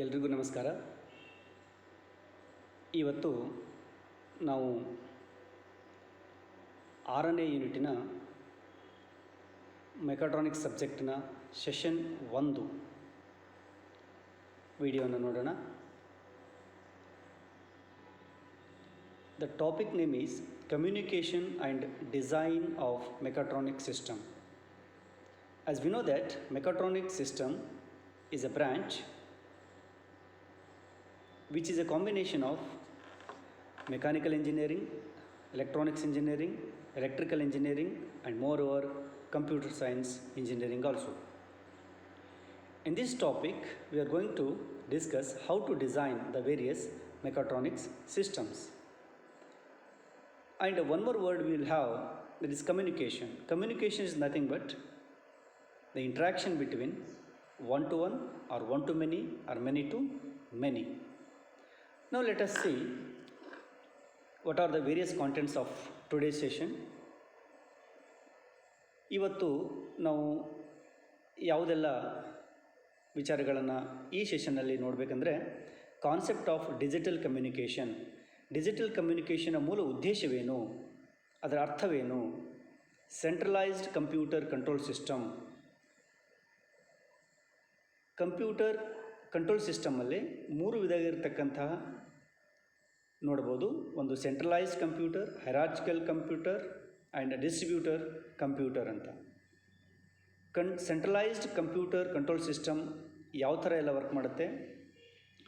ಎಲ್ರಿಗೂ ನಮಸ್ಕಾರ. ಇವತ್ತು ನಾವು 6ನೇ ಯೂನಿಟಿನ ಮೆಕಾಟ್ರಾನಿಕ್ಸ್ ಸಬ್ಜೆಕ್ಟಿನ ಸೆಷನ್ 1 ವಿಡಿಯೋನ ನೋಡೋಣ. The topic name is communication and design of mechatronic system. As we know that mechatronic system is a branch which is a combination of mechanical engineering, electronics engineering, electrical engineering, and moreover computer science engineering also. In this topic we are going to discuss how to design the various mechatronics systems. And one more word we will have, that is communication. Communication is nothing but the interaction between one to one or one to many or many to many. Now let us see what are the various contents of today's session. ಇವತ್ತು ನಾವು ಯಾವುದೆಲ್ಲ ವಿಚಾರಗಳನ್ನು ಈ ಸೆಷನ್ನಲ್ಲಿ ನೋಡಬೇಕಂದ್ರೆ, concept of digital communication. Digital ಕಮ್ಯುನಿಕೇಷನ್ನ ಮೂಲ ಉದ್ದೇಶವೇನು, ಅದರ ಅರ್ಥವೇನು, centralized computer control system. Computer control ಸಿಸ್ಟಮಲ್ಲಿ 3 ವಿಧವಾಗಿರ್ತಕ್ಕಂತಹ ನೋಡ್ಬೋದು. ಒಂದು centralized computer, hierarchical computer and distributor computer ಅಂತ. ಸೆಂಟ್ರಲೈಸ್ಡ್ ಕಂಪ್ಯೂಟರ್ ಕಂಟ್ರೋಲ್ ಸಿಸ್ಟಮ್ ಯಾವ ಥರ ಎಲ್ಲ ವರ್ಕ್ ಮಾಡುತ್ತೆ,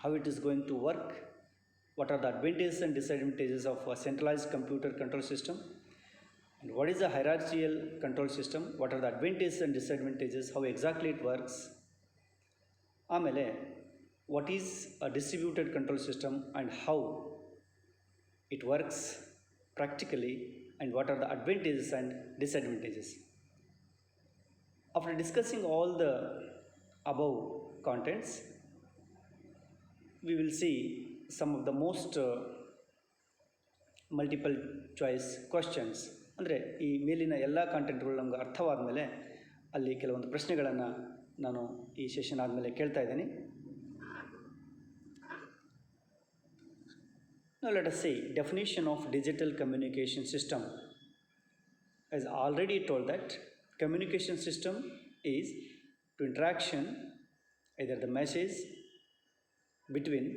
how it is going to work, what are the advantages and disadvantages of centralized computer control system, and what is the hierarchical control system, what are the advantages and disadvantages, how exactly it works. ಆಮೇಲೆ what is a distributed control system and how it works practically, and what are the advantages and disadvantages. After discussing all the above contents, we will see some of the most multiple choice questions. ಅಂದರೆ ಈ ಮೇಲಿನ ಎಲ್ಲ ಕಾಂಟೆಂಟ್ಗಳು ನಮ್ಗೆ ಅರ್ಥವಾದ ಮೇಲೆ ಅಲ್ಲಿ ಕೆಲವೊಂದು ಪ್ರಶ್ನೆಗಳನ್ನು ನಾನು ಈ ಸೆಷನ್ ಆದಮೇಲೆ ಕೇಳ್ತಾ ಇದ್ದೀನಿ. Now let us see definition of digital communication system. As already told that communication system is to interaction, either the message between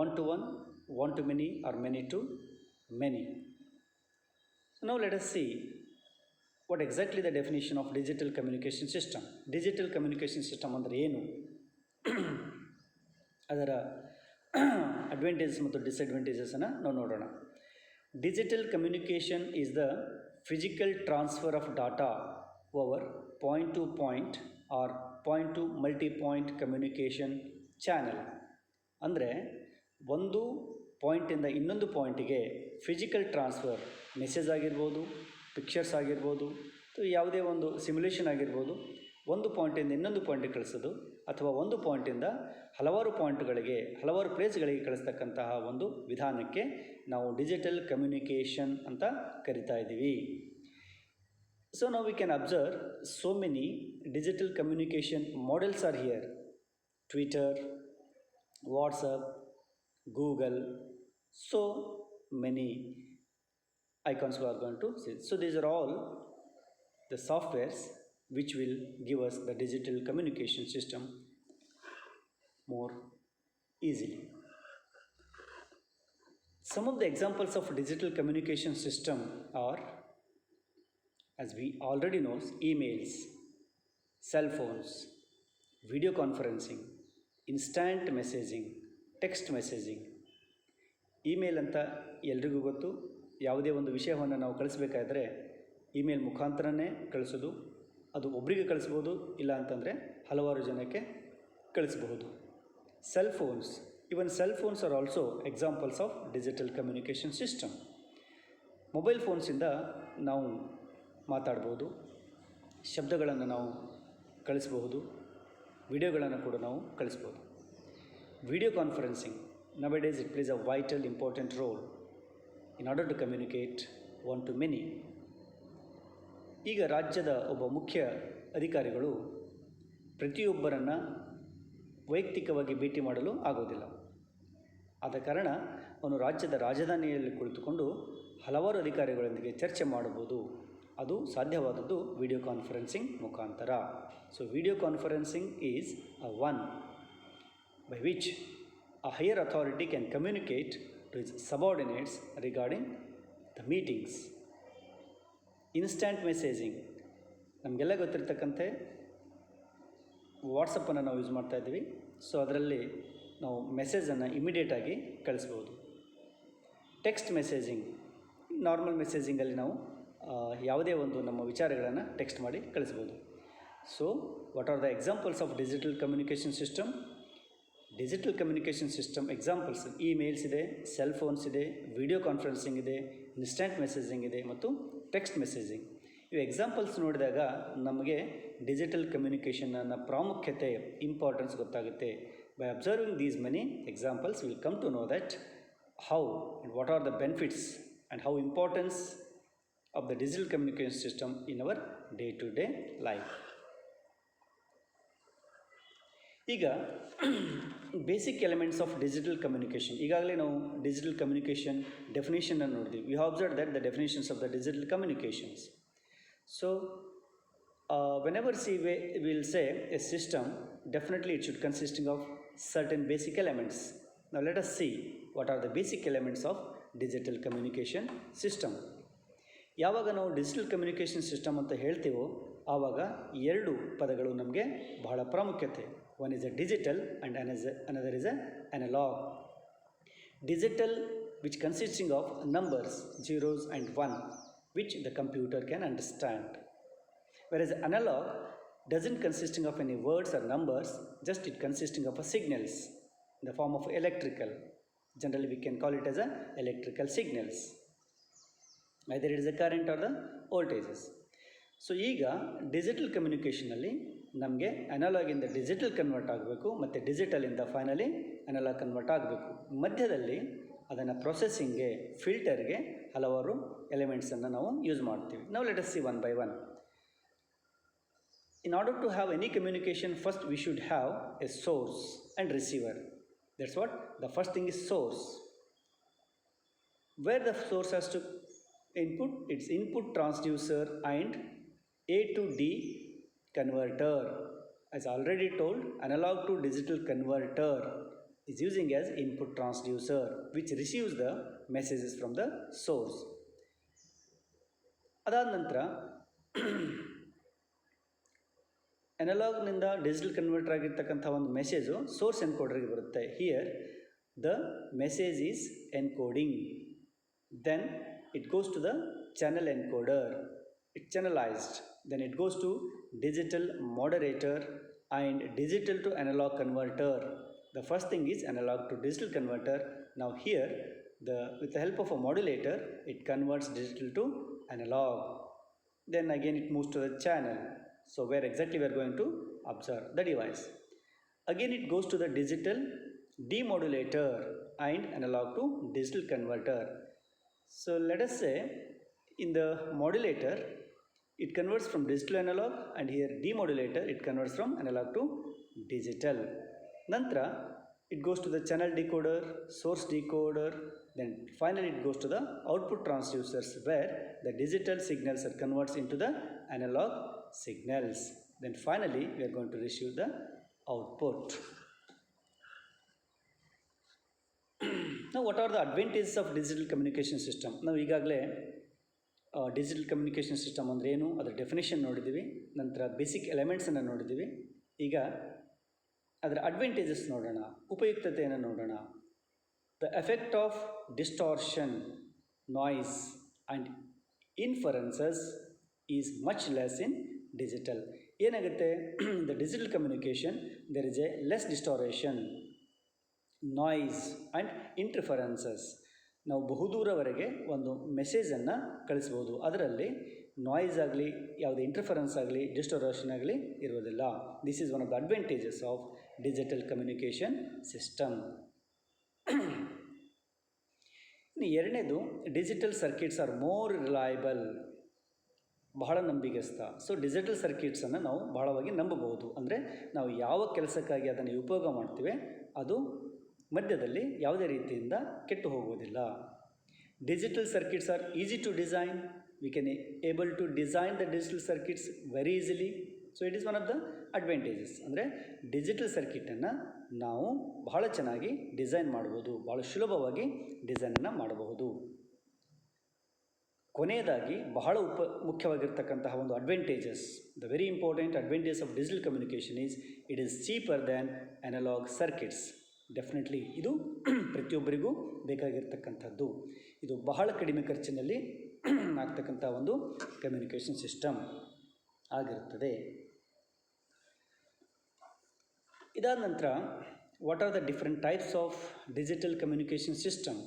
one to one, one to many, or many to many. So now let us see what exactly the definition of digital communication system. Digital communication system ಅಂದರೆ ಏನು, ಅದರ advantages ಮತ್ತು ಡಿಸ್ಅಡ್ವಾಂಟೇಜಸನ್ನು ನಾವು ನೋಡೋಣ. Digital communication is the physical transfer of data over point to point or point to multi point communication channel. ಅಂದರೆ ಒಂದು ಪಾಯಿಂಟಿಂದ ಇನ್ನೊಂದು ಪಾಯಿಂಟಿಗೆ ಫಿಸಿಕಲ್ ಟ್ರಾನ್ಸ್ಫರ್, ಮೆಸೇಜ್ ಆಗಿರ್ಬೋದು, ಪಿಕ್ಚರ್ಸ್ ಆಗಿರ್ಬೋದು, ಯಾವುದೇ ಒಂದು ಸಿಮ್ಯುಲೇಷನ್ ಆಗಿರ್ಬೋದು, ಒಂದು ಪಾಯಿಂಟಿಂದ ಇನ್ನೊಂದು ಪಾಯಿಂಟಿಗೆ ಕಳಿಸೋದು, ಅಥವಾ ಒಂದು ಪಾಯಿಂಟಿಂದ ಹಲವಾರು ಪಾಯಿಂಟ್ಗಳಿಗೆ, ಹಲವಾರು ಪ್ಲೇಸ್ಗಳಿಗೆ ಕಳಿಸ್ತಕ್ಕಂತಹ ಒಂದು ವಿಧಾನಕ್ಕೆ ನಾವು ಡಿಜಿಟಲ್ ಕಮ್ಯುನಿಕೇಷನ್ ಅಂತ ಕರಿತಾ ಇದ್ದೀವಿ. ಸೊ ನಾವು we can observe so many digital communication models are here. Twitter, WhatsApp, Google, so many icons we are going to see. So these are all the softwares which will give us the digital communication system more easily. Some of the examples of digital communication system are, as we already know, emails, cell phones, video conferencing, instant messaging, text messaging. Email ಅಂತ ಎಲ್ರಿಗೂ ಗೊತ್ತು. ಯಾವುದೇ ಒಂದು ವಿಷಯವನ್ನು ನಾವು ಕಳಿಸ್ಬೇಕಾದ್ರೆ email ಮುಖಾಂತರನೇ ಕಳಿಸೋದು. ಅದು ಒಬ್ಬರಿಗೆ ಕಳಿಸ್ಬೋದು, ಇಲ್ಲ ಅಂತಂದರೆ ಹಲವಾರು ಜನಕ್ಕೆ ಕಳಿಸಬಹುದು. Cell phones, even cell phones are also examples of digital communication system. Mobile ಫೋನ್ಸಿಂದ ನಾವು ಮಾತಾಡ್ಬೋದು, ಶಬ್ದಗಳನ್ನು ನಾವು ಕಳಿಸಬಹುದು, ವಿಡಿಯೋಗಳನ್ನು ಕೂಡ ನಾವು ಕಳಿಸ್ಬೋದು. Video conferencing, nowadays it plays a vital important role in order to communicate one to many. ಈಗ ರಾಜ್ಯದ ಒಬ್ಬ ಮುಖ್ಯ ಅಧಿಕಾರಿಗಳು ಪ್ರತಿಯೊಬ್ಬರನ್ನು ವೈಯಕ್ತಿಕವಾಗಿ ಭೇಟಿ ಮಾಡಲು ಆಗೋದಿಲ್ಲ. ಆದ ಕಾರಣ ಅವನು ರಾಜ್ಯದ ರಾಜಧಾನಿಯಲ್ಲಿ ಕುಳಿತುಕೊಂಡು ಹಲವಾರು ಅಧಿಕಾರಿಗಳೊಂದಿಗೆ ಚರ್ಚೆ ಮಾಡಬಹುದು. ಅದು ಸಾಧ್ಯವಾದದ್ದು ವಿಡಿಯೋ ಕಾನ್ಫರೆನ್ಸಿಂಗ್ ಮುಖಾಂತರ. So video conferencing is a one by which a higher authority can communicate to its subordinates regarding the meetings. Instant messaging ನಮಗೆಲ್ಲ ಗೊತ್ತಿರ್ತಕ್ಕಂತೆ ವಾಟ್ಸಪ್ಪನ್ನು ನಾವು ಯೂಸ್ ಮಾಡ್ತಾಯಿದ್ದೀವಿ. ಸೊ ಅದರಲ್ಲಿ ನಾವು ಮೆಸೇಜನ್ನು ಇಮಿಡಿಯೇಟಾಗಿ ಕಳಿಸ್ಬೋದು. ಟೆಕ್ಸ್ಟ್ ಮೆಸೇಜಿಂಗ್, ನಾರ್ಮಲ್ ಮೆಸೇಜಿಂಗಲ್ಲಿ ನಾವು ಯಾವುದೇ ಒಂದು ನಮ್ಮ ವಿಚಾರಗಳನ್ನು ಟೆಕ್ಸ್ಟ್ ಮಾಡಿ ಕಳಿಸ್ಬೋದು. So what are the examples of digital communication system? Digital communication system examples emails ಇದೆ, ಸೆಲ್ ಫೋನ್ಸ್ ಇದೆ, ವಿಡಿಯೋ ಕಾನ್ಫರೆನ್ಸಿಂಗ್ ಇದೆ, ಇನ್ಸ್ಟ್ಯಾಂಟ್ ಮೆಸೇಜಿಂಗ್ ಇದೆ ಮತ್ತು ಟೆಕ್ಸ್ಟ್ ಮೆಸೇಜಿಂಗ್. ಇವು ಎಕ್ಸಾಂಪಲ್ಸ್ ನೋಡಿದಾಗ ನಮಗೆ ಡಿಜಿಟಲ್ ಕಮ್ಯುನಿಕೇಷನ್ನ ಪ್ರಾಮುಖ್ಯತೆ, ಇಂಪಾರ್ಟೆನ್ಸ್ ಗೊತ್ತಾಗುತ್ತೆ. By observing these many examples will come to know that how and what are the benefits and how importance of the digital communication system in our day to day life. ಈಗ basic elements of digital communication. ಈಗಾಗಲೇ ನಾವು digital communication ಡೆಫಿನೇಷನನ್ನು ನೋಡಿದ್ವಿ. We have observed that the definitions of the digital communications. So whenever we'll say a system, definitely it should consisting of certain basic elements. Now let us see what are the basic elements of digital communication system. ಯಾವಾಗ ನಾವು digital communication system ಅಂತ ಹೇಳ್ತೀವೋ ಆವಾಗ ಎರಡು ಪದಗಳು ನಮಗೆ ಬಹಳ ಪ್ರಾಮುಖ್ಯತೆ. One is a digital and another is a analog. Digital, which consisting of numbers, zeros and 1, which the computer can understand. Whereas analog doesn't consisting of any words or numbers, just it consisting of a signals in the form of electrical. Generally we can call it as a electrical signals. Either it is a current or the voltages. So ಈಗ digital ಕಮ್ಯುನಿಕೇಷನಲ್ಲಿ ನಮಗೆ ಅನಲಾಗಿಂದ digital convert ಆಗಬೇಕು ಮತ್ತು ಡಿಜಿಟಲಿಂದ finally analogue convert ಆಗಬೇಕು. ಮಧ್ಯದಲ್ಲಿ ಅದನ್ನು ಪ್ರೊಸೆಸಿಂಗ್ಗೆ, ಫಿಲ್ಟರ್ಗೆ ಹಲವಾರು ಎಲಿಮೆಂಟ್ಸನ್ನು ನಾವು use ಮಾಡ್ತೀವಿ. ನಾವು let us see one by one. In order to have any communication, first we should have a source and receiver. That's what the first thing is, source. Where the source has to input, its input transducer and A to D converter. As already told, analog to digital converter is using as input transducer, which receives the messages from the source. ಅದಾದ ನಂತರ ಅನಲಾಗ್ನಿಂದ digital converter ಆಗಿರ್ತಕ್ಕಂಥ ಒಂದು message source ಎನ್ಕೋಡರ್ಗೆ ಬರುತ್ತೆ. Here the message is encoding. Then it goes to the channel encoder. It's channelized. Then it goes to digital moderator and digital to analog converter. The first thing is analog to digital converter. Now here, with the help of a modulator, it converts digital to analog. Then again it moves to the channel. So where exactly we are going to observe the device. Again it goes to the digital demodulator and analog to digital converter. So let us say in the modulator it converts from digital to analog, and here demodulator it converts from analog to digital. Nantra it goes to the channel decoder, source decoder, then finally it goes to the output transducers where the digital signals are converts into the analog signals. Then finally we are going to receive the output. Now what are the advantages of digital communication system? Now ಈಗಾಗಲೇ digital communication system ಅಂದರೆ ಏನು, ಅದರ definition ನೋಡಿದ್ದೀವಿ. ನಂತರ basic ಎಲಿಮೆಂಟ್ಸನ್ನು ನೋಡಿದ್ದೀವಿ. ಈಗ ಅದರ advantages ನೋಡೋಣ, ಉಪಯುಕ್ತತೆಯನ್ನು ನೋಡೋಣ. The effect of distortion, noise and inferences is much less in digital. ಏನಾಗುತ್ತೆ, the digital communication there is a less distortion, noise and interferences. ನಾವು ಬಹುದೂರವರೆಗೆ ಒಂದು ಮೆಸೇಜನ್ನು ಕಳಿಸ್ಬೋದು. ಅದರಲ್ಲಿ ನಾಯ್ಸ್ ಆಗಲಿ, ಯಾವುದೇ ಇಂಟರ್ಫರೆನ್ಸ್ ಆಗಲಿ, ಡಿಸ್ಟೋರೇಷನ್ ಆಗಲಿ ಇರೋದಿಲ್ಲ. This is one of the advantages of digital communication system. ಇನ್ನು ಎರಡನೇದು, digital circuits are more reliable. ಬಹಳ ನಂಬಿಗಸ್ತ. ಸೊ ಡಿಜಿಟಲ್ ಸರ್ಕ್ಯೂಟ್ಸನ್ನು ನಾವು ಬಹಳವಾಗಿ ನಂಬಬಹುದು. ಅಂದರೆ ನಾವು ಯಾವ ಕೆಲಸಕ್ಕಾಗಿ ಅದನ್ನು ಉಪಯೋಗ ಮಾಡ್ತೀವಿ ಅದು ಮಧ್ಯದಲ್ಲಿ ಯಾವುದೇ ರೀತಿಯಿಂದ ಕೆಟ್ಟು ಹೋಗುವುದಿಲ್ಲ. Digital circuits are easy to design. We can able to design the digital circuits very easily. So it is one of the advantages. ಅಂದರೆ ಡಿಜಿಟಲ್ ಸರ್ಕ್ಯೂಟನ್ನು ನಾವು ಬಹಳ ಚೆನ್ನಾಗಿ ಡಿಸೈನ್ ಮಾಡ್ಬೋದು, ಭಾಳ ಸುಲಭವಾಗಿ ಡಿಸೈನನ್ನು ಮಾಡಬಹುದು. ಕೊನೆಯದಾಗಿ ಬಹಳ ಮುಖ್ಯವಾಗಿರ್ತಕ್ಕಂತಹ ಒಂದು advantages, the very important advantage of digital communication is it is cheaper than analogue circuits. Definitely ಇದು ಪ್ರತಿಯೊಬ್ಬರಿಗೂ ಬೇಕಾಗಿರ್ತಕ್ಕಂಥದ್ದು. ಇದು ಬಹಳ ಕಡಿಮೆ ಖರ್ಚಿನಲ್ಲಿ ಆಗ್ತಕ್ಕಂಥ ಒಂದು ಕಮ್ಯುನಿಕೇಷನ್ ಸಿಸ್ಟಮ್ ಆಗಿರುತ್ತದೆ. ಇದಾದ ನಂತರ what are the different types of digital communication system.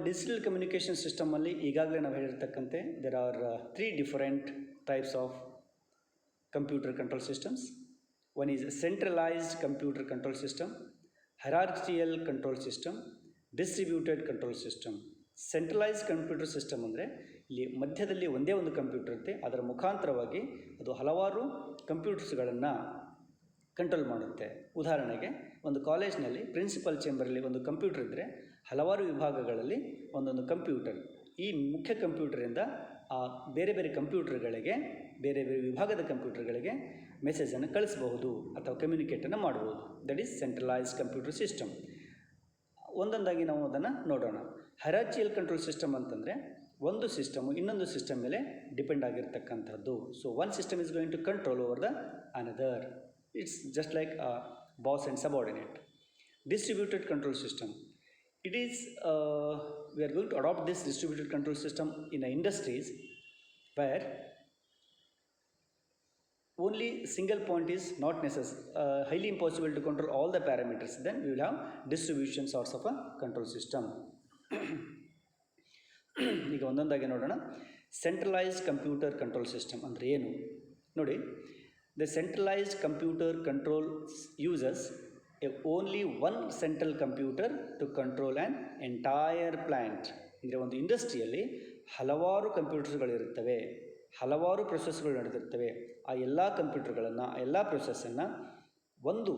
Digital communication ಸಿಸ್ಟಮಲ್ಲಿ ಈಗಾಗಲೇ ನಾವು ಹೇಳಿರ್ತಕ್ಕಂತೆ there are 3 different types of computer control systems. One is centralized computer control system, hierarchical control system, distributed control system. Centralised computer system ಅಂದರೆ ಇಲ್ಲಿ ಮಧ್ಯದಲ್ಲಿ ಒಂದೇ ಒಂದು computer ಇರುತ್ತೆ, ಅದರ ಮುಖಾಂತರವಾಗಿ ಅದು ಹಲವಾರು ಕಂಪ್ಯೂಟರ್ಸ್ಗಳನ್ನು ಕಂಟ್ರೋಲ್ ಮಾಡುತ್ತೆ. ಉದಾಹರಣೆಗೆ ಒಂದು ಕಾಲೇಜ್ನಲ್ಲಿ ಪ್ರಿನ್ಸಿಪಲ್ ಚೇಂಬರಲ್ಲಿ ಒಂದು ಕಂಪ್ಯೂಟರ್ ಇದ್ದರೆ ಹಲವಾರು ವಿಭಾಗಗಳಲ್ಲಿ ಒಂದೊಂದು ಕಂಪ್ಯೂಟರ್, ಈ ಮುಖ್ಯ ಕಂಪ್ಯೂಟರಿಂದ ಆ ಬೇರೆ ಬೇರೆ ಕಂಪ್ಯೂಟರ್ಗಳಿಗೆ, ಬೇರೆ ಬೇರೆ ವಿಭಾಗದ ಕಂಪ್ಯೂಟರ್ಗಳಿಗೆ ಮೆಸೇಜನ್ನು ಕಳಿಸಬಹುದು ಅಥವಾ ಕಮ್ಯುನಿಕೇಟನ್ನು ಮಾಡ್ಬೋದು. That is centralised computer system. ಒಂದೊಂದಾಗಿ ನಾವು ಅದನ್ನು ನೋಡೋಣ. ಹೈರಾರ್ಚಿಕಲ್ ಕಂಟ್ರೋಲ್ ಸಿಸ್ಟಮ್ ಅಂತಂದರೆ ಒಂದು ಸಿಸ್ಟಮು ಇನ್ನೊಂದು ಸಿಸ್ಟಮ್ ಮೇಲೆ ಡಿಪೆಂಡ್ ಆಗಿರ್ತಕ್ಕಂಥದ್ದು. So one system is going to control over the another. It's just like boss and subordinate. Distributed control system. It is, we are going to adopt this distributed control system in industries where only single point is not necessary, highly impossible to control all the parameters. Then we will have distribution sorts of a control system. ಈಗ ಒಂದೊಂದಾಗಿ ನೋಡೋಣ. Centralised computer control system ಅಂದರೆ ಏನು ನೋಡಿ. The centralised computer control uses only one central computer to control an entire plant. ಅಂದರೆ ಒಂದು ಇಂಡಸ್ಟ್ರಿಯಲ್ಲಿ ಹಲವಾರು ಕಂಪ್ಯೂಟರ್ಸ್ಗಳಿರುತ್ತವೆ, ಹಲವಾರು ಪ್ರೊಸೆಸ್ಗಳು ನಡೆದಿರ್ತವೆ. ಆ ಎಲ್ಲ ಕಂಪ್ಯೂಟರ್ಗಳನ್ನು, ಆ ಎಲ್ಲ ಪ್ರೊಸೆಸ್ಸನ್ನು ಒಂದು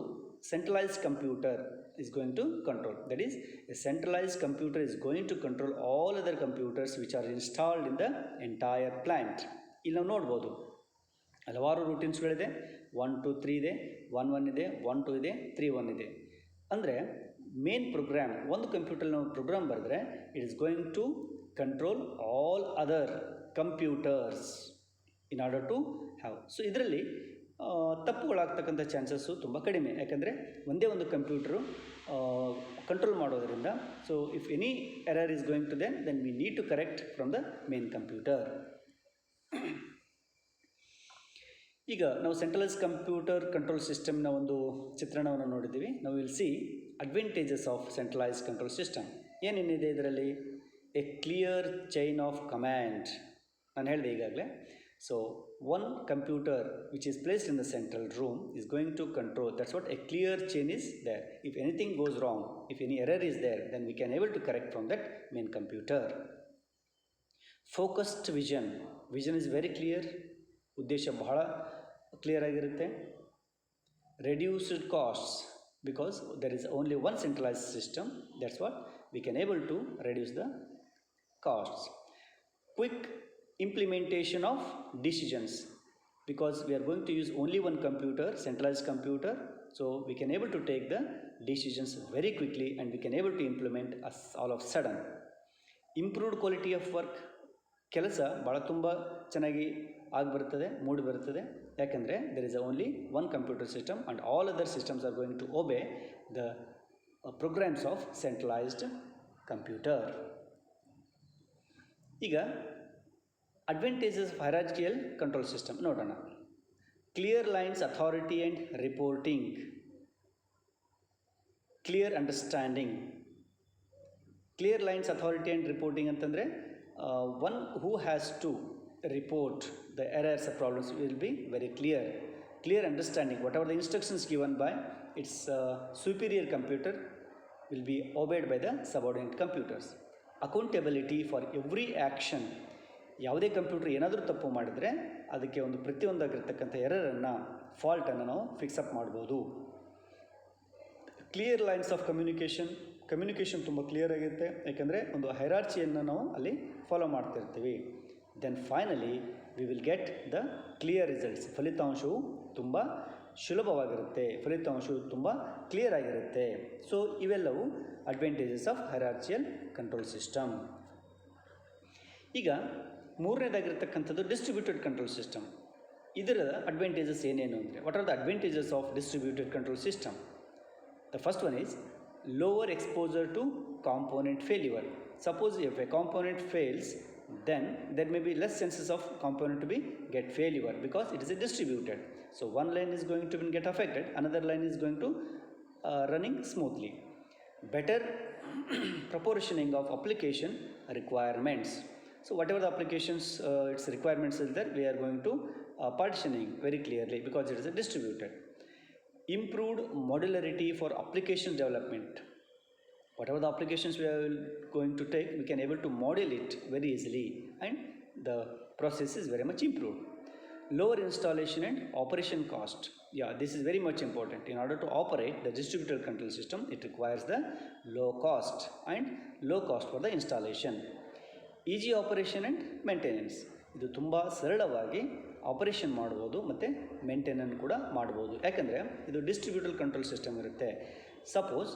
centralized computer is going to control. That is, a centralized computer is going to control all other computers which are installed in the entire plant. ಇಲ್ಲಿ ನಾವು ನೋಡ್ಬೋದು ಹಲವಾರು ರೂಟೀನ್ಸ್ಗಳಿದೆ. 1 2 3 ಇದೆ, 1 1 ಇದೆ, 1 2 ಇದೆ, 3 1 ಇದೆ. ಅಂದರೆ ಮೇನ್ ಪ್ರೋಗ್ರಾಮ್, ಒಂದು ಕಂಪ್ಯೂಟರ್ ನಾವು ಪ್ರೋಗ್ರಾಮ್ ಬರೆದ್ರೆ it is going to control all other computers in order to have. So ಇದರಲ್ಲಿ ತಪ್ಪುಗಳಾಗ್ತಕ್ಕಂಥ ಚಾನ್ಸಸ್ಸು ತುಂಬ ಕಡಿಮೆ, ಯಾಕಂದರೆ ಒಂದೇ ಒಂದು ಕಂಪ್ಯೂಟ್ರು ಕಂಟ್ರೋಲ್ ಮಾಡೋದರಿಂದ. So if any error is going to then we need to correct from the main computer. ಈಗ ನಾವು ಸೆಂಟ್ರಲೈಸ್ ಕಂಪ್ಯೂಟರ್ ಕಂಟ್ರೋಲ್ ಸಿಸ್ಟಮ್ನ ಒಂದು ಚಿತ್ರಣವನ್ನು ನೋಡಿದ್ದೀವಿ. ನಾವು will see advantages of centralise control system. ಏನೇನಿದೆ ಇದರಲ್ಲಿ? A clear chain of command. ನಾನು ಹೇಳಿದೆ ಈಗಾಗಲೇ. So one computer which is placed in the central room is going to control. That's what a clear chain is there. If anything goes wrong, if any error is there, then we can able to correct from that main computer. Focused vision. Vision is very clear. ಉದ್ದೇಶ ಬಹಳ clear ಆಗಿರುತ್ತೆ. Reduced costs, because there is only one centralized system. That's what we can able to reduce the costs. Quick implementation of decisions, because we are going to use only one computer, centralized computer, so we can able to take the decisions very quickly and we can able to implement all of sudden. Improved quality of work. ಕೆಲಸ ಭಾಳ ತುಂಬ ಚೆನ್ನಾಗಿ ಆಗಿಬರ್ತದೆ, ಮೂಡಿ ಬರ್ತದೆ. ಯಾಕೆಂದರೆ there is only one computer system and all other systems are going to obey the programs of centralized computer. ಈಗ advantages of hierarchical control system ನೋಡೋಣ. Clear lines authority and reporting, clear understanding. Clear lines authority and reporting ಅಂತಂದರೆ one who has to report the errors are problems will be very clear. Clear understanding, whatever the instructions given by its superior computer will be obeyed by the subordinate computers. Accountability for every action ಯಾವುದೇ computer ಏನಾದರೂ ತಪ್ಪು ಮಾಡಿದರೆ ಅದಕ್ಕೆ ಒಂದು ಪ್ರತಿಯೊಂದಾಗಿರ್ತಕ್ಕಂಥ ಎರರನ್ನು ಫಾಲ್ಟನ್ನು ನಾವು fix up ಮಾಡ್ಬೋದು. Clear lines of communication ತುಂಬ clear ಆಗಿರುತ್ತೆ, ಯಾಕೆಂದರೆ ಒಂದು ಹೈರಾರ್ಚಿಯನ್ನು ನಾವು ಅಲ್ಲಿ ಫಾಲೋ ಮಾಡ್ತಿರ್ತೀವಿ. Then finally we will get the clear results. ಫಲಿತಾಂಶವು ತುಂಬ ಸುಲಭವಾಗಿರುತ್ತೆ, ಫಲಿತಾಂಶವು ತುಂಬ ಕ್ಲಿಯರ್ ಆಗಿರುತ್ತೆ. ಸೊ ಇವೆಲ್ಲವೂ advantages of hierarchical control system. ಈಗ ಮೂರನೇದಾಗಿರ್ತಕ್ಕಂಥದ್ದು ಡಿಸ್ಟ್ರಿಬ್ಯೂಟೆಡ್ ಕಂಟ್ರೋಲ್ ಸಿಸ್ಟಮ್. ಇದರ ಅಡ್ವಾಂಟೇಜಸ್ ಏನೇನು ಅಂದರೆ, what are the advantages of distributed control system? The first one is lower exposure to component failure. Suppose if a component fails, then there may be less chances of component to be get failure because it is a distributed. So one line is going to get affected, another line is going to running smoothly. Better proportioning of application requirements. So whatever the applications its requirements is there, we are going to partitioning very clearly because it is a distributed. Improved modularity for application development. Whatever the applications we are going to take, we can able to model it very easily and the process is very much improved. Lower installation and operation cost. Yeah, this is very much important. In order to operate the distributed control system, it requires the low cost and low cost for the installation. Easy operation and maintenance. ಇದು ತುಂಬ ಸರಳವಾಗಿ operation ಮಾಡ್ಬೋದು ಮತ್ತು ಮೇಂಟೈನನ್ನು ಕೂಡ ಮಾಡ್ಬೋದು, ಯಾಕಂದರೆ ಇದು distributed control system ಇರುತ್ತೆ. Suppose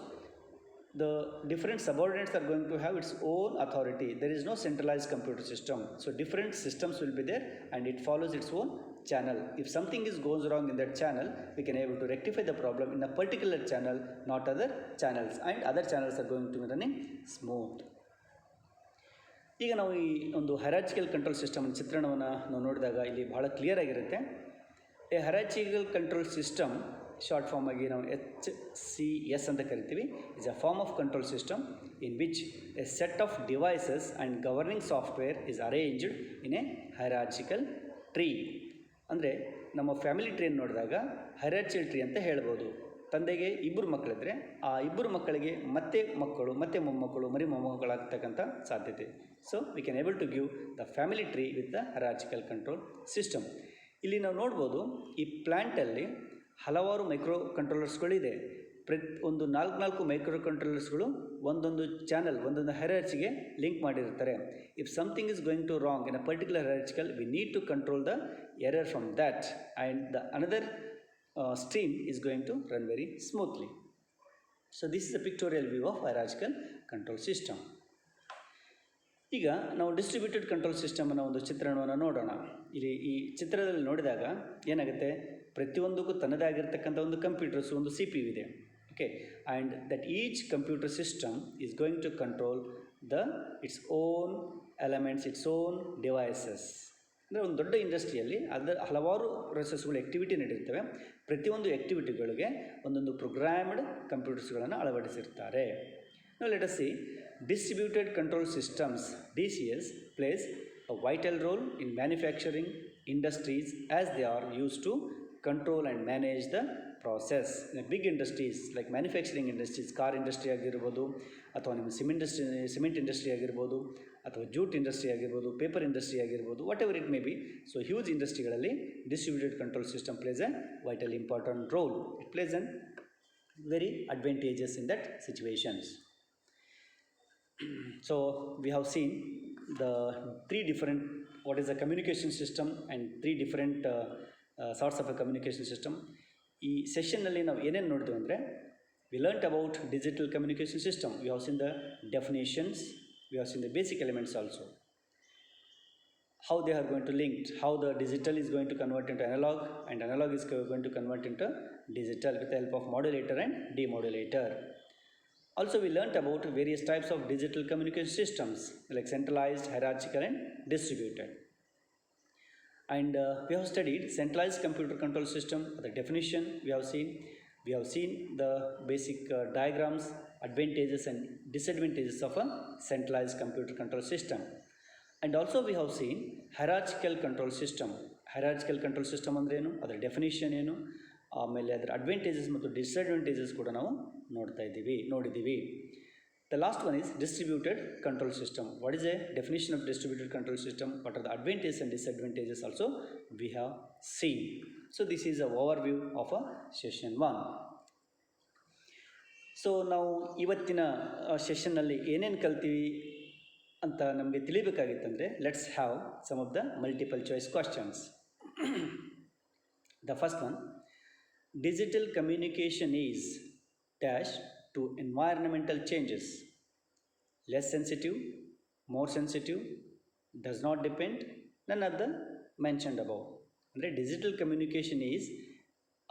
the different subordinates are going to have its own authority. There is no centralised computer system. So different systems will be there and it follows its own channel. If something is goes wrong in that channel, we can able to rectify the problem in a particular channel, not other channels, and other channels are going to be running smooth. ಈಗ ನಾವು ಈ ಒಂದು hierarchical control system ಚಿತ್ರಣವನ್ನು ನಾವು ನೋಡಿದಾಗ ಇಲ್ಲಿ ಬಹಳ clear ಆಗಿರುತ್ತೆ. A hierarchical control system, short form ಆಗಿ ನಾವು HCS ಅಂತ ಕರಿತೀವಿ, is a form of control system in which a set of devices and governing software is arranged in a hierarchical tree. ಅಂದರೆ ನಮ್ಮ ಫ್ಯಾಮಿಲಿ ಟ್ರೀ ನೋಡಿದಾಗ hierarchical tree ಅಂತ ಹೇಳ್ಬೋದು. ತಂದೆಗೆ ಇಬ್ಬರು ಮಕ್ಕಳಿದ್ರೆ ಆ ಇಬ್ಬರು ಮಕ್ಕಳಿಗೆ ಮತ್ತೆ ಮಕ್ಕಳು, ಮತ್ತೆ ಮೊಮ್ಮಕ್ಕಳು, ಮರಿ ಮೊಮ್ಮಕ್ಕಳಾಗ್ತಕ್ಕಂಥ ಸಾಧ್ಯತೆ. So we can able to give the family tree with the hierarchical control system. ಇಲ್ಲಿ ನಾವು ನೋಡ್ಬೋದು, ಈ ಪ್ಲ್ಯಾಂಟಲ್ಲಿ ಹಲವಾರು ಮೈಕ್ರೋ ಕಂಟ್ರೋಲರ್ಸ್ಗಳಿದೆ. ಒಂದು ನಾಲ್ಕು ಮೈಕ್ರೋ ಕಂಟ್ರೋಲರ್ಸ್ಗಳು ಒಂದೊಂದು ಚಾನಲ್, ಒಂದೊಂದು ಹೈರಾರ್ಚಿಗೆ ಲಿಂಕ್ ಮಾಡಿರ್ತಾರೆ. If something is going to wrong in a particular hierarchical, we need to control the error from that and the another stream is going to run very smoothly. So this is a pictorial view of hierarchical control system. ಈಗ ನಾವು distributed control ಸಿಸ್ಟಮನ್ನು ಒಂದು ಚಿತ್ರಣವನ್ನು ನೋಡೋಣ. ಇಲ್ಲಿ ಈ ಚಿತ್ರದಲ್ಲಿ ನೋಡಿದಾಗ ಏನಾಗುತ್ತೆ, ಪ್ರತಿಯೊಂದಕ್ಕೂ ತನ್ನದೇ ಆಗಿರ್ತಕ್ಕಂಥ ಒಂದು ಕಂಪ್ಯೂಟರ್ಸ್, ಒಂದು CPU ಇದೆ. Okay, and that each computer system is going to control its own elements, its own devices. ಅಂದರೆ ಒಂದು ದೊಡ್ಡ ಇಂಡಸ್ಟ್ರಿಯಲ್ಲಿ ಅದರ ಹಲವಾರು ಪ್ರೊಸೆಸ್ಗಳು ಆ್ಯಕ್ಟಿವಿಟಿ ನಡೆಯುತ್ತವೆ. ಪ್ರತಿಯೊಂದು ಆ್ಯಕ್ಟಿವಿಟಿಗಳಿಗೆ ಒಂದೊಂದು ಪ್ರೋಗ್ರಾಮ್ಡ್ ಕಂಪ್ಯೂಟರ್ಸ್ಗಳನ್ನು ಅಳವಡಿಸಿರ್ತಾರೆ. ನಾವು let us see distributed control systems, DCS plays a vital role in manufacturing industries as they are used to control and manage the process. In big industries like manufacturing industries, car industry ಆಗಿರ್ಬೋದು, ಅಥವಾ ನಿಮ್ಮ cement industry ಆಗಿರ್ಬೋದು, ಅಥವಾ jute industry ಆಗಿರ್ಬೋದು, paper industry ಆಗಿರ್ಬೋದು, whatever it may be. So huge ಇಂಡಸ್ಟ್ರಿಗಳಲ್ಲಿ distributed control system plays a vital important role. It plays an very advantages in that situations. So we have seen the three different, what is a communication system and three different sorts of a communication system. ಈ ಸೆಷನ್ನಲ್ಲಿ ನಾವು ಏನೇನು ನೋಡ್ತೀವಿ ಅಂದರೆ, we learnt about digital communication system. We have seen the definitions, we have seen the basic elements also, how they are going to link, how the digital is going to convert into analog and analog is going to convert into digital with the help of modulator and demodulator. Also we learnt about various types of digital communication systems like centralized, hierarchical and distributed. And we have studied centralized computer control system, the definition we have seen the basic diagrams, advantages and disadvantages of a centralized computer control system. And also we have seen hierarchical control system. Hierarchical control system ಅಂದರೆ ಏನು, ಅದರ definition ಏನು, ಆಮೇಲೆ ಅದರ advantages ಮತ್ತು disadvantages ಕೂಡ ನಾವು ನೋಡಿದ್ದೀವಿ. The last one is distributed control system. What is a definition of distributed control system? What are the advantages and disadvantages also we have seen. So this is an overview of a session 1. So ನಾವು ಇವತ್ತಿನ ಸೆಷನ್ನಲ್ಲಿ ಏನೇನು ಕಲ್ತೀವಿ ಅಂತ ನಮಗೆ ತಿಳಿಬೇಕಾಗಿತ್ತಂದರೆ let's have some of the multiple choice questions. The first one, digital communication is dash to environmental changes, less sensitive, more sensitive, does not depend, none of the mentioned above. Andre digital communication is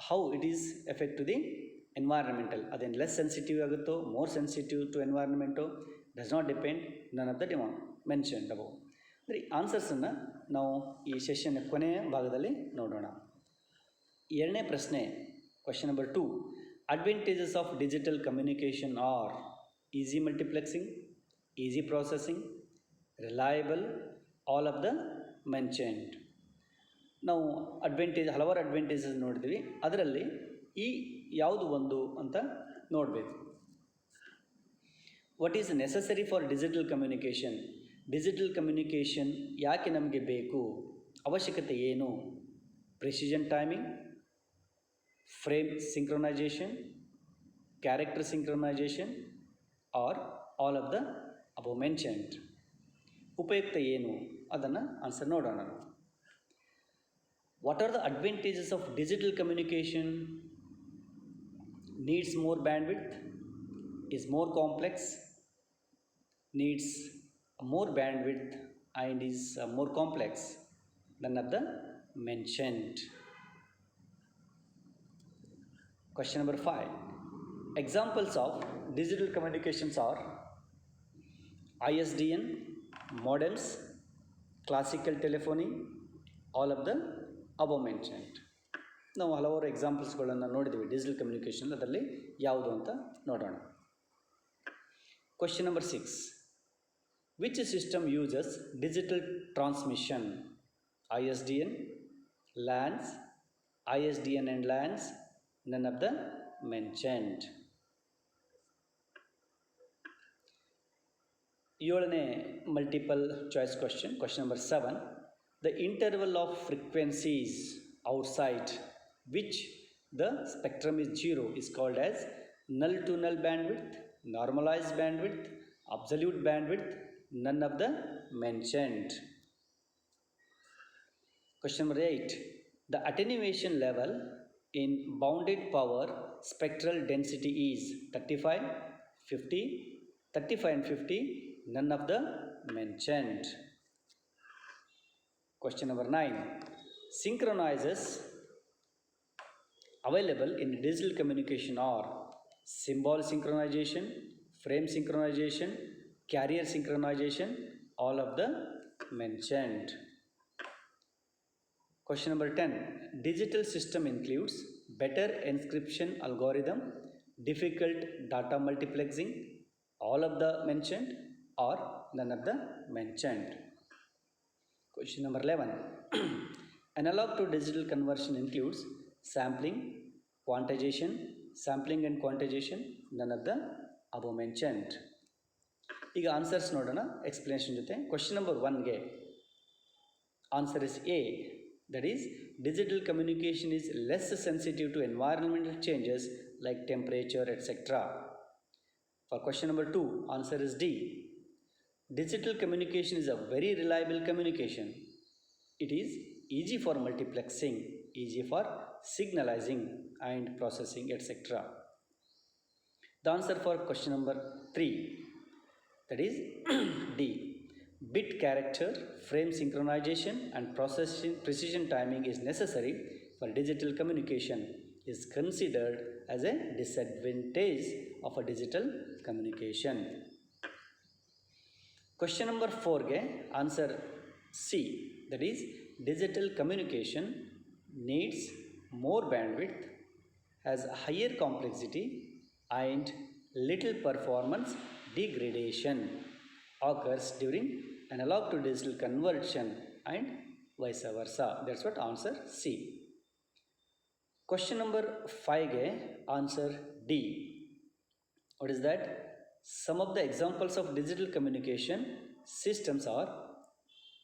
how it is affect to the environmental, aden less sensitive agutto, more sensitive to environment, does not depend, none of the mentioned above. Andre answers anna ನಾವು ಈ session ಕೊನೆಯ ಭಾಗದಲ್ಲಿ ನೋಡೋಣ. ಎರಡನೇ ಪ್ರಶ್ನೆ, question number 2, advantages of digital communication are easy multiplexing, easy processing, reliable, all of the mentioned. ನಾವು ಹಲವಾರು advantages ನೋಡಿದ್ವಿ, ಅದರಲ್ಲಿ ಈ ಯಾವುದು ಒಂದು ಅಂತ ನೋಡಬೇಕು. What is necessary for digital communication? Digital communication ಯಾಕೆ ನಮಗೆ ಬೇಕು, ಅವಶ್ಯಕತೆ ಏನು? Precision timing, frame synchronization, character synchronization, or all of the above mentioned. ಉಪಯುಕ್ತ ಏನು ಅದನ್ನು ಆನ್ಸರ್ ನೋಡೋಣ. What are the advantages of digital communication? Needs more bandwidth, is more complex, needs more bandwidth and is more complex, none of the mentioned. Question number 5, examples of digital communications are ISDN, modems, classical telephony, all of the above mentioned. ನಾವು ಹಲವಾರು ಎಕ್ಸಾಂಪಲ್ಸ್ಗಳನ್ನು ನೋಡಿದ್ದೀವಿ digital communication, ಅದರಲ್ಲಿ ಯಾವುದು ಅಂತ ನೋಡೋಣ. Question number 6, which system uses digital transmission? ISDN, LANs, ISDN and LANs, none of the mentioned. ಏಳನೇ multiple choice question, question number 7, the interval of frequencies outside which the spectrum is 0 is called as null to null bandwidth, normalized bandwidth, absolute bandwidth, none of the mentioned. Question number 8, the attenuation level in bounded power spectral density is 35, 50, 35 and 50, none of the mentioned. Question number 9, synchronizers available in digital communication are symbol synchronization, frame synchronization, carrier synchronization, all of the mentioned. Question number 10, digital system includes better encryption algorithm, difficult data multiplexing, all of the mentioned or none of the mentioned. Question number 11, analog to digital conversion includes sampling, quantization, sampling and quantization, none of the above mentioned. ಈಗ answers ನೋಡೋಣ explanation ಜೊತೆ. Question number 1ಗೆ answer is A, that is digital communication is less sensitive to environmental changes like temperature etc. For question number 2, answer is D, digital communication is a very reliable communication. It is easy for multiplexing, easy for signalizing and processing etc. The answer for question number 3, that is D, bit character frame synchronization and processing precision timing is necessary for digital communication, is considered as a disadvantage of a digital communication. Question number 4 ge answer C, that is digital communication needs more bandwidth, has higher complexity and little performance degradation occurs during analog to digital conversion and vice versa. That's what answer C. Question number 5 ge answer D. What is that? Some of the examples of digital communication systems are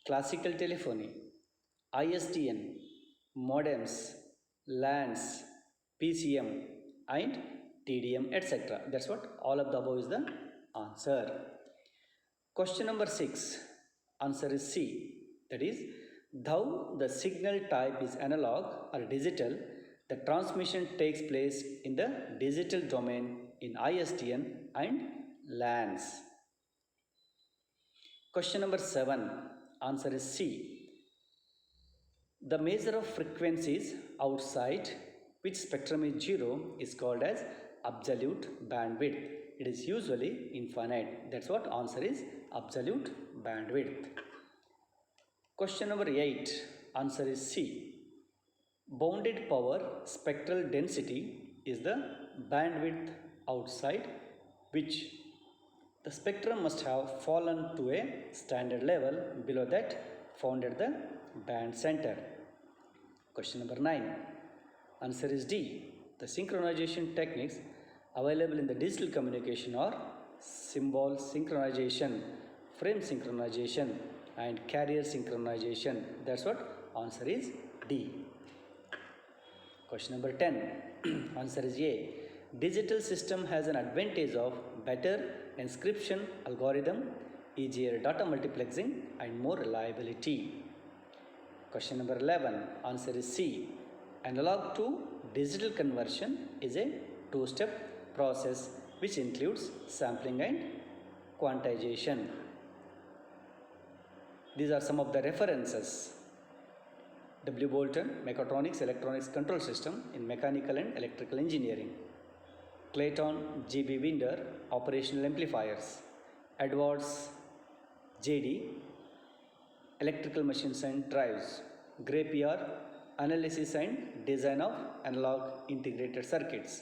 classical telephony, ISDN, modems, LANs, PCM, and TDM, etc. That's what all of the above is the answer. Question number 6. Answer is C. That is, though the signal type is analog or digital, the transmission takes place in the digital domain in ISDN and LANs. Question number 7. Answer is C. The measure of frequencies outside which spectrum is 0 is called as absolute bandwidth. It is usually infinite. That's what answer is, absolute bandwidth. Question number 8. Answer is C. Bounded power spectral density is the bandwidth outside which the spectrum must have fallen to a standard level below that found at the band center. Question number 9. Answer is D. The synchronization techniques available in the digital communication are symbol synchronization, frame synchronization, and carrier synchronization. That's what answer is D. Question number 10. Answer is A. Digital system has an advantage of better encryption algorithm, easier data multiplexing, and more reliability. Question number 11. Answer is C. Analog to digital conversion is a two-step process which includes sampling and quantization. These are some of the references. W. Bolton, Mechatronics Electronics Control System in Mechanical and Electrical Engineering. Clayton G.B. Winder, Operational Amplifiers. Edwards J.D., Electrical Machines and Drives. Gray P.R., Analysis and Design of Analog Integrated Circuits.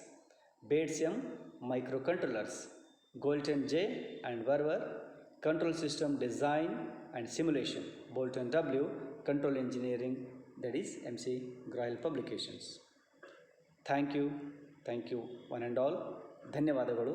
Bates M., Microcontrollers. Golden J. and Verwer, Control System Design and Simulation. Bolton W., Control Engineering, that is MC Grail Publications. Thank you one and all. ಧನ್ಯವಾದಗಳು.